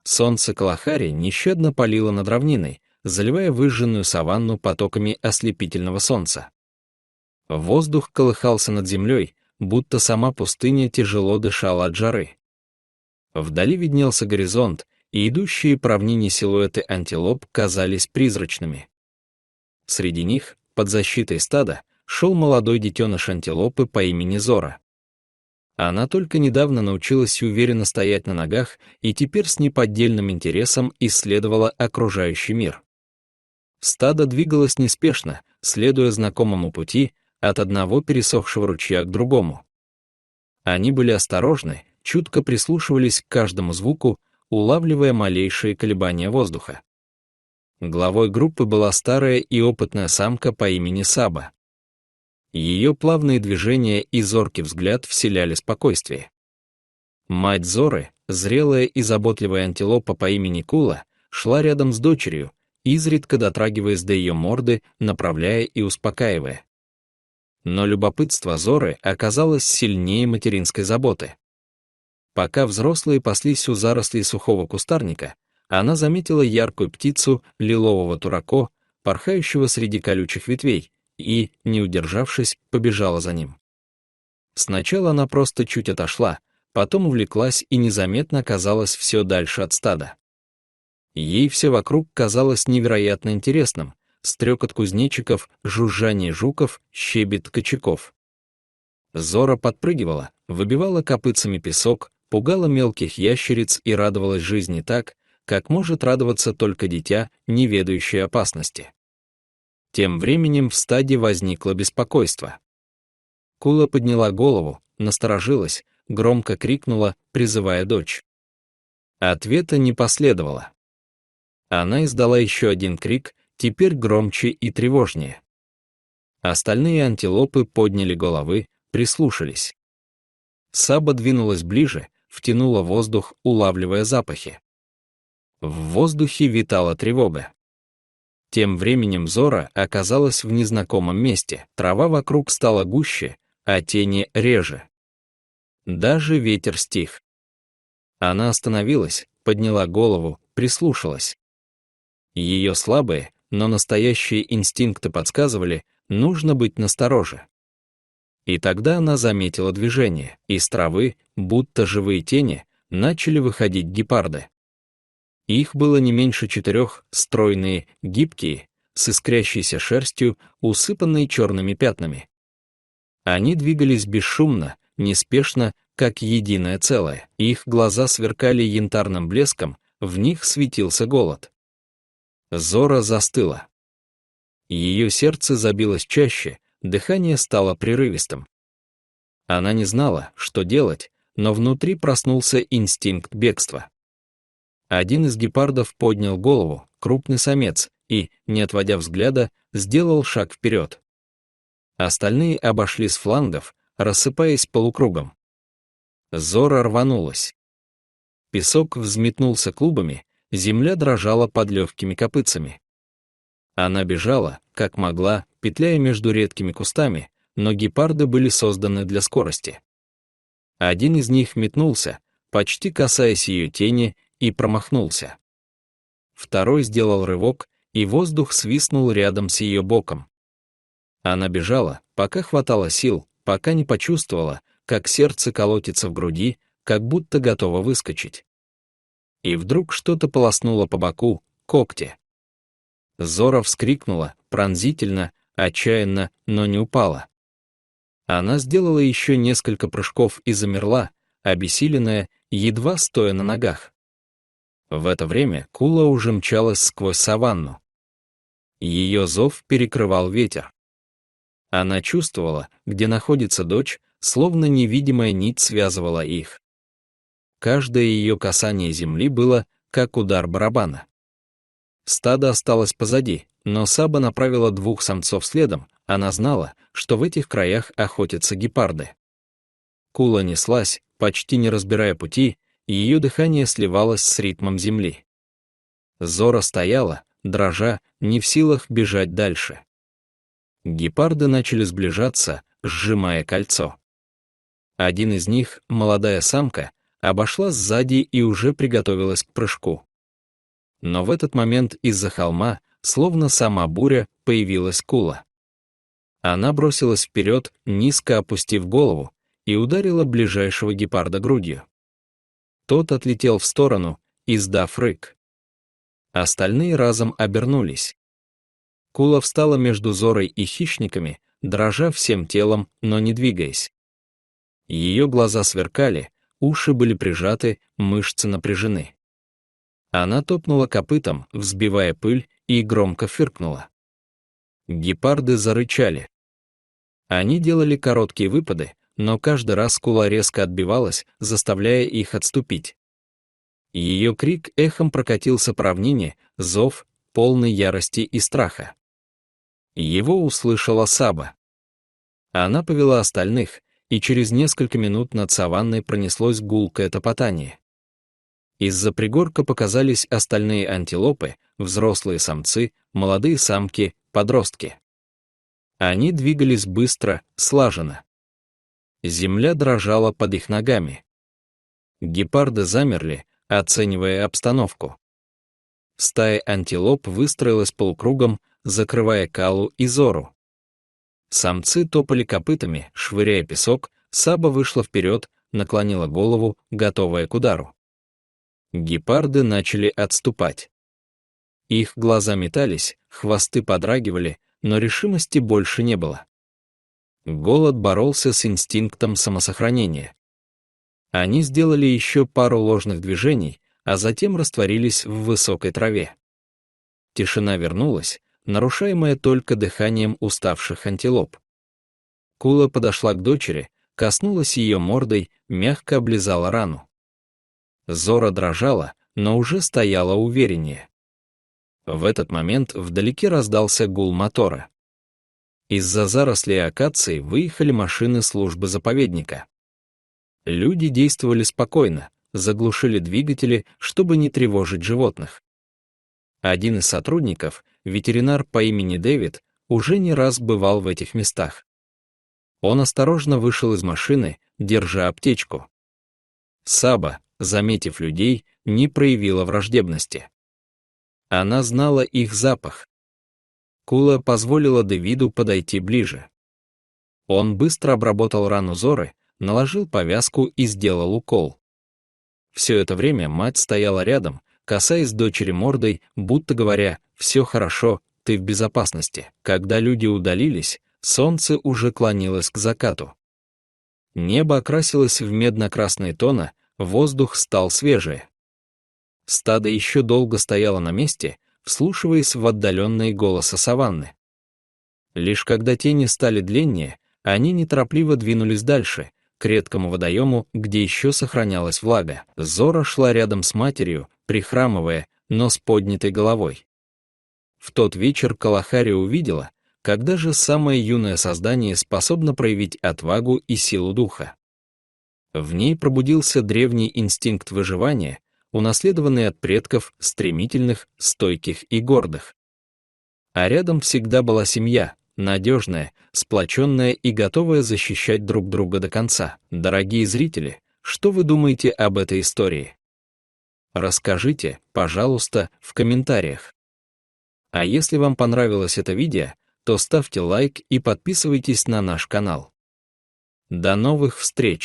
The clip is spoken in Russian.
Солнце Калахари нещадно палило над равниной, заливая выжженную саванну потоками ослепительного солнца. Воздух колыхался над землей, будто сама пустыня тяжело дышала от жары. Вдали виднелся горизонт, и идущие по равнине силуэты антилоп казались призрачными. Среди них, под защитой стада, шел молодой детеныш антилопы по имени Зора. Она только недавно научилась уверенно стоять на ногах и теперь с неподдельным интересом исследовала окружающий мир. Стадо двигалось неспешно, следуя знакомому пути, от одного пересохшего ручья к другому. Они были осторожны, чутко прислушивались к каждому звуку, улавливая малейшие колебания воздуха. Главой группы была старая и опытная самка по имени Саба. Ее плавные движения и зоркий взгляд вселяли спокойствие. Мать Зоры, зрелая и заботливая антилопа по имени Кула, шла рядом с дочерью, изредка дотрагиваясь до ее морды, направляя и успокаивая. Но любопытство Зоры оказалось сильнее материнской заботы. Пока взрослые паслись у зарослей сухого кустарника, она заметила яркую птицу лилового турако, порхающего среди колючих ветвей, и, не удержавшись, побежала за ним. Сначала она просто чуть отошла, потом увлеклась и незаметно оказалась все дальше от стада. Ей все вокруг казалось невероятно интересным: стрекот кузнечиков, жужжание жуков, щебет качков. Зора подпрыгивала, выбивала копытцами песок, пугала мелких ящериц и радовалась жизни так, как может радоваться только дитя, не ведающее опасности. Тем временем в стаде возникло беспокойство. Кула подняла голову, насторожилась, громко крикнула, призывая дочь. Ответа не последовало. Она издала еще один крик, теперь громче и тревожнее. Остальные антилопы подняли головы, прислушались. Саба двинулась ближе, втянула воздух, улавливая запахи. В воздухе витала тревога. Тем временем Зора оказалась в незнакомом месте, трава вокруг стала гуще, а тени реже. Даже ветер стих. Она остановилась, подняла голову, прислушалась. Ее слабые, но настоящие инстинкты подсказывали, нужно быть настороже. И тогда она заметила движение, из травы, будто живые тени, начали выходить гепарды. Их было не меньше 4, стройные, гибкие, с искрящейся шерстью, усыпанные черными пятнами. Они двигались бесшумно, неспешно, как единое целое. Их глаза сверкали янтарным блеском, в них светился голод. Зора застыла. Ее сердце забилось чаще, дыхание стало прерывистым. Она не знала, что делать, но внутри проснулся инстинкт бегства. Один из гепардов поднял голову, крупный самец, и, не отводя взгляда, сделал шаг вперед. Остальные обошли с флангов, рассыпаясь полукругом. Зора рванулась. Песок взметнулся клубами, земля дрожала под легкими копытцами. Она бежала, как могла, петляя между редкими кустами, но гепарды были созданы для скорости. Один из них метнулся, почти касаясь ее тени, и промахнулся. Второй сделал рывок, и воздух свистнул рядом с ее боком. Она бежала, пока хватало сил, пока не почувствовала, как сердце колотится в груди, как будто готово выскочить. И вдруг что-то полоснуло по боку, когти. Зора вскрикнула, пронзительно, отчаянно, но не упала. Она сделала еще несколько прыжков и замерла, обессиленная, едва стоя на ногах. В это время Кула уже мчалась сквозь саванну. Ее зов перекрывал ветер. Она чувствовала, где находится дочь, словно невидимая нить связывала их. Каждое ее касание земли было, как удар барабана. Стадо осталось позади, но Саба направила 2 самцов следом, она знала, что в этих краях охотятся гепарды. Кула неслась, почти не разбирая пути, и ее дыхание сливалось с ритмом земли. Зора стояла, дрожа, не в силах бежать дальше. Гепарды начали сближаться, сжимая кольцо. Один из них, молодая самка, обошла сзади и уже приготовилась к прыжку. Но в этот момент из-за холма, словно сама буря, появилась Кула. Она бросилась вперед, низко опустив голову, и ударила ближайшего гепарда грудью. Тот отлетел в сторону, издав рык. Остальные разом обернулись. Кула встала между Зорой и хищниками, дрожа всем телом, но не двигаясь. Ее глаза сверкали, уши были прижаты, мышцы напряжены. Она топнула копытом, взбивая пыль, и громко фыркнула. Гепарды зарычали. Они делали короткие выпады, но каждый раз Кула резко отбивалась, заставляя их отступить. Ее крик эхом прокатился по равнине, зов, полный ярости и страха. Его услышала Саба. Она повела остальных, и через несколько минут над саванной пронеслось гулкое топотание. Из-за пригорка показались остальные антилопы, взрослые самцы, молодые самки, подростки. Они двигались быстро, слаженно. Земля дрожала под их ногами. Гепарды замерли, оценивая обстановку. Стая антилоп выстроилась полукругом, закрывая Калу и Зору. Самцы топали копытами, швыряя песок, Саба вышла вперед, наклонила голову, готовая к удару. Гепарды начали отступать. Их глаза метались, хвосты подрагивали, но решимости больше не было. Голод боролся с инстинктом самосохранения. Они сделали еще пару ложных движений, а затем растворились в высокой траве. Тишина вернулась, нарушаемая только дыханием уставших антилоп. Кула подошла к дочери, коснулась ее мордой, мягко облизала рану. Зора дрожала, но уже стояла увереннее. В этот момент вдалеке раздался гул мотора. Из-за зарослей акации выехали машины службы заповедника. Люди действовали спокойно, заглушили двигатели, чтобы не тревожить животных. Один из сотрудников, ветеринар по имени Дэвид, уже не раз бывал в этих местах. Он осторожно вышел из машины, держа аптечку. Саба, заметив людей, не проявила враждебности. Она знала их запах. Кула позволила Дэвиду подойти ближе. Он быстро обработал рану Зоры, наложил повязку и сделал укол. Все это время мать стояла рядом, касаясь дочери мордой, будто говоря: «Все хорошо, ты в безопасности». Когда люди удалились, солнце уже клонилось к закату. Небо окрасилось в медно-красные тона, воздух стал свежее. Стадо еще долго стояло на месте, вслушиваясь в отдаленные голоса саванны. Лишь когда тени стали длиннее, они неторопливо двинулись дальше, к редкому водоему, где еще сохранялась влага. Зора шла рядом с матерью, прихрамывая, но с поднятой головой. В тот вечер Калахари увидела, когда же самое юное создание способно проявить отвагу и силу духа. В ней пробудился древний инстинкт выживания, унаследованный от предков, стремительных, стойких и гордых. А рядом всегда была семья, надежная, сплоченная и готовая защищать друг друга до конца. Дорогие зрители, что вы думаете об этой истории? Расскажите, пожалуйста, в комментариях. А если вам понравилось это видео, то ставьте лайк и подписывайтесь на наш канал. До новых встреч!